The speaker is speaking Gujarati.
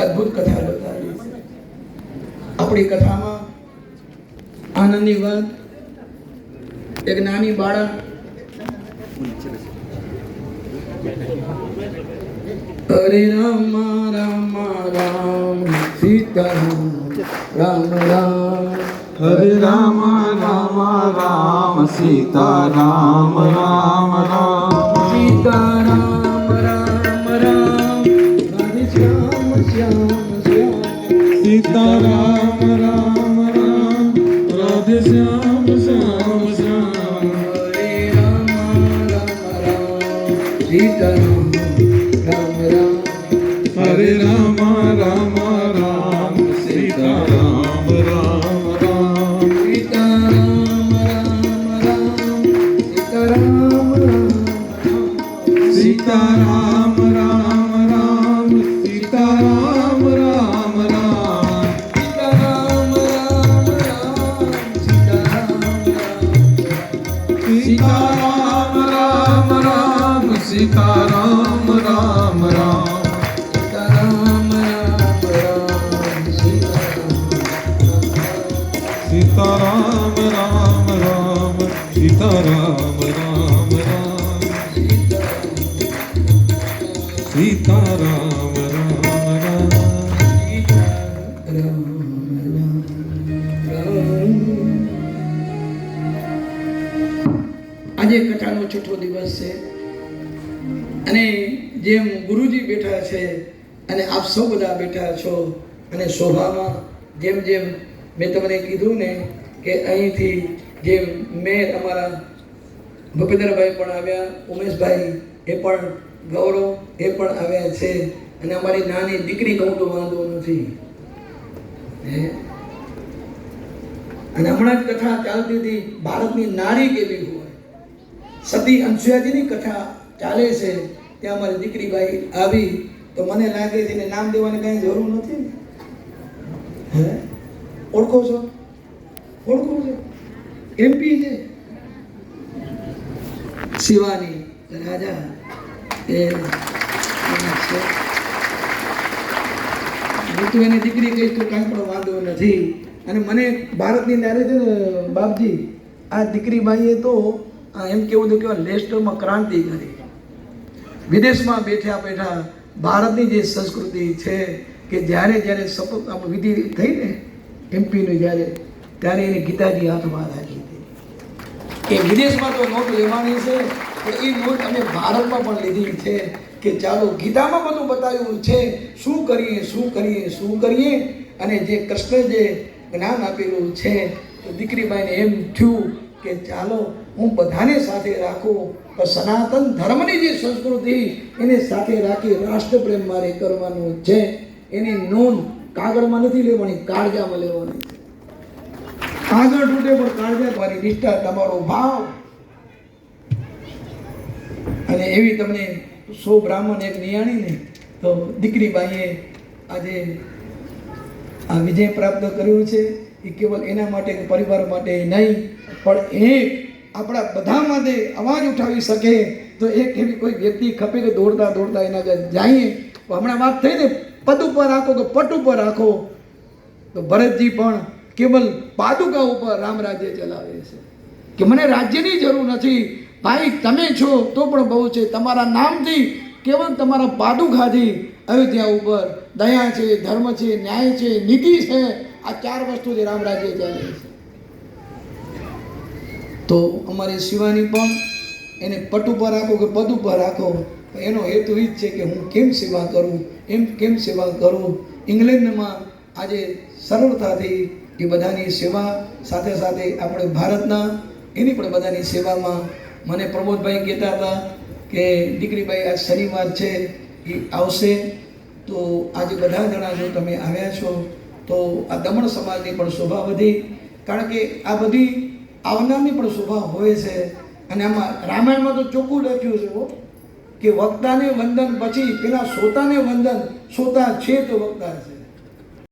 અદ્ભુત કથા બતાવી છે. આપણી કથામાં આનંદની વાત, એક નાની બાળક હરે રામ રામ રામ સીતારામ રામ રામ, હરે રામ રામ રામ સીતારામ રામ રામ, સીતારામ રામ રામ રાધે શ્યામ શ્યામ શ્યામ, સીતારામ રામ રામ રાધે શ્યામ શ્યામ શ્યામ, હરે રામ રામ રામ સીતારામ રામ રામ, હરે રામ રામ રામ સીતારામ રામ રામ, સીતારામ રામ રામ સીતારામ રામ રામ, સીતારામ રામ રામ સીતારામ રામ રામ, સીતારામ રામ રામ સીતારામ રામ રામ, સીતારામ રામ રામ સીતારામ રામ રામ, સીતારામ રામ રામ, સીતારામ રામ રામ, આજે કથાનો છઠ્ઠો દિવસ છે અને જેમ ગુરુજી બેઠા છે અને આપ સૌ બધા બેઠા છો અને શોભામાં જેમ જેમ મેં તમને કીધું ને કે અહીંથી જેમ મેં અમારા ભૂપેન્દ્રભાઈ પણ આવ્યા, ઉમેશભાઈ એ પણ, ગૌરવ એ પણ આવ્યા છે અને અમારી નાની દીકરી કહું તો વાંધો નથી. અને હમણાં જ કથા ચાલતી હતી ભારતની નારી કેવી હોય, સતી અંશુયાજીની કથા ચાલે છે, ત્યાં અમારી દીકરી ભાઈ આવી તો મને લાગે છે એને નામ દેવાની કઈ જરૂર નથી ને. હે, ઓળખો છો? ઓળખો છો? એમપી છે શિવાની રાજા એ છે. હું તો એની દીકરી કહીશ તો કાંઈ પણ વાંધો નથી. અને મને ભારતની નારી છે ને બાપજી, આ દીકરી બાઈએ તો એમ કેવું હતું કે લેસ્ટરમાં ક્રાંતિ કરી. વિદેશમાં બેઠા બેઠા ભારતની જે સંસ્કૃતિ છે કે જ્યારે જ્યારે શપથ આપણે વિધિ થઈ ને એમપીનું જ્યારે, ત્યારે એને ગીતાજી હાથમાં રાખી હતી કે વિદેશમાં તો નોટ લેવાની છે પણ એ નોટ અમે ભારતમાં પણ લીધી છે કે ચાલો ગીતામાં બધું બતાવ્યું છે શું કરીએ શું કરીએ શું કરીએ. અને જે કૃષ્ણ જે જ્ઞાન આપેલું છે તો દીકરીબાઈને એમ થયું કે ચાલો હું બધાને સાથે રાખું પણ સનાતન ધર્મની જે સંસ્કૃતિ એને સાથે રાખી રાષ્ટ્રપ્રેમ મારે કરવાનું છે. એની નોંધ કાગળમાં નથી લેવાની, કાળજામાં લેવાની છે. કાગળ તૂટે પણ કાળજા, તમારી નિષ્ઠા, તમારો ભાવ. અને એવી તમને 100 બ્રાહ્મણ એક નિયાણી ને તો દીકરીબાઈએ આજે આ વિજય પ્રાપ્ત કર્યું છે. એ કેવલ એના માટે પરિવાર માટે નહીં પણ એક આપણા બધા માટે અવાજ ઉઠાવી શકે તો એક એવી કોઈ વ્યક્તિ ખપે કે દોડતા દોડતા એના ઘર જઈએ. હમણાં વાત થઈ ને પદ ઉપર રાખો કે પટ ઉપર રાખો, તો ભરતજી પણ કેવલ પાદુકા ઉપર રામ રાજ્ય ચલાવે છે કે મને રાજ્યની જરૂર નથી ભાઈ, તમે છો તો પણ બહુ છે. તમારા નામથી કેવલ તમારા પાદુકાથી અયોધ્યા ઉપર દયા છે, ધર્મ છે, ન્યાય છે, નીતિ છે, આ 4 વસ્તુથી રામ રાજ્ય ચાલે છે. તો અમારી શિવાની પણ એને પટ ઉપર રાખો કે પદ ઉપર રાખો, એનો હેતુ એ જ છે કે હું કેમ સેવા કરું, કેમ સેવા કરું. ઇંગ્લેન્ડમાં આજે સરળતાથી એ બધાની સેવા સાથે સાથે આપણે ભારતના એની પણ બધાની સેવામાં. મને પ્રમોદભાઈ કહેતા હતા કે દીકરીભાઈ આ શનિવાર છે એ આવશે તો આજે બધા જણા જો તમે આવ્યા છો તો આ દમણ સમાજની પણ શોભા વધી, કારણ કે આ બધી આવનારની પણ શોભા હોય છે. અને આમાં રામાયણમાં તો ચોખ્ખું લખ્યું છે કે વક્તાને વંદન પછી પેલા શ્રોતાને વંદન, શ્રોતા છે તો વક્તા છે.